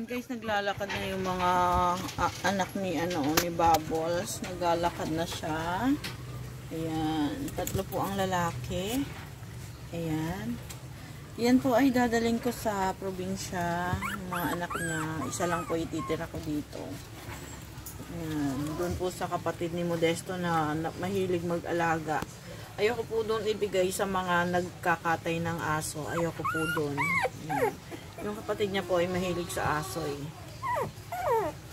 Guys, naglalakad na yung mga anak ni ni Bubbles. Naglalakad na siya. Ayan, 3 po ang lalaki. Ayan. Yan po ay dadaling ko sa probinsya. Yung mga anak niya, isa lang po ititira ko dito. Ayan, doon po sa kapatid ni Modesto na mahilig mag-alaga. Ayoko po doon ibigay sa mga nagkakatay ng aso. Ayoko po doon. Ayan. Yung kapatid niya po ay mahilig sa aso eh.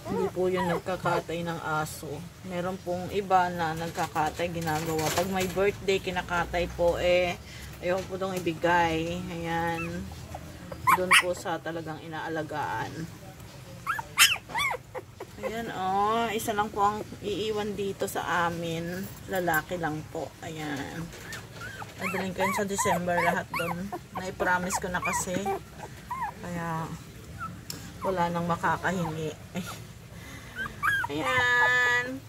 Hindi po yun nagkakatay ng aso. Meron pong iba na nagkakatay, ginagawa. Pag may birthday, kinakatay po eh. Ayoko po doon ibigay. Ayan. Doon po sa talagang inaalagaan. Ayan oh. Isa lang po ang iiwan dito sa amin. Lalaki lang po. Ayan. Nadaling ko yun sa December lahat doon. Nai-promise ko na kasi. Kaya, wala nang makakahingi. Ayan.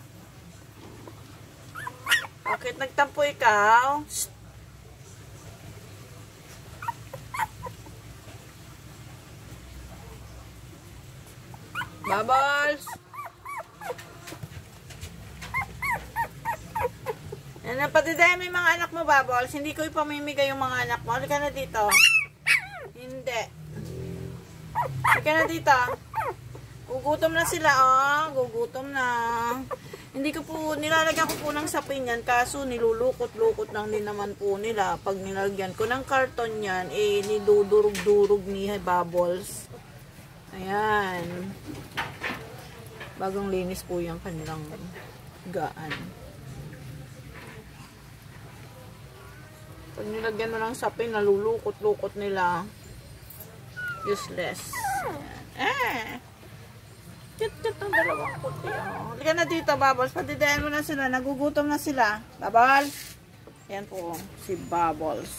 Bakit nagtampo ikaw? Shh. Bubbles! Yan na, patidayan mo yung mga anak mo, Bubbles. Hindi ko ipamimigay yung mga anak mo. Halika na dito. Hindi. Halika na dito. Gugutom na sila, oh. Gugutom na. Hindi ko po, nilalagyan ko po ng sapin yan. Kaso, nilulukot-lukot lang din naman po nila. Pag nilagyan ko ng karton yan, eh, niludurog-durog ni Bubbles. Ayan. Bagong linis po yung kanilang gaan. Pag nilagyan mo ng sapin, nalulukot-lukot nila. Useless. Cute ang dalawang puti. Oh. Halika na dito, Bubbles. Patidayan mo na sila. Nagugutom na sila. Bubbles. Ayan po, si Bubbles.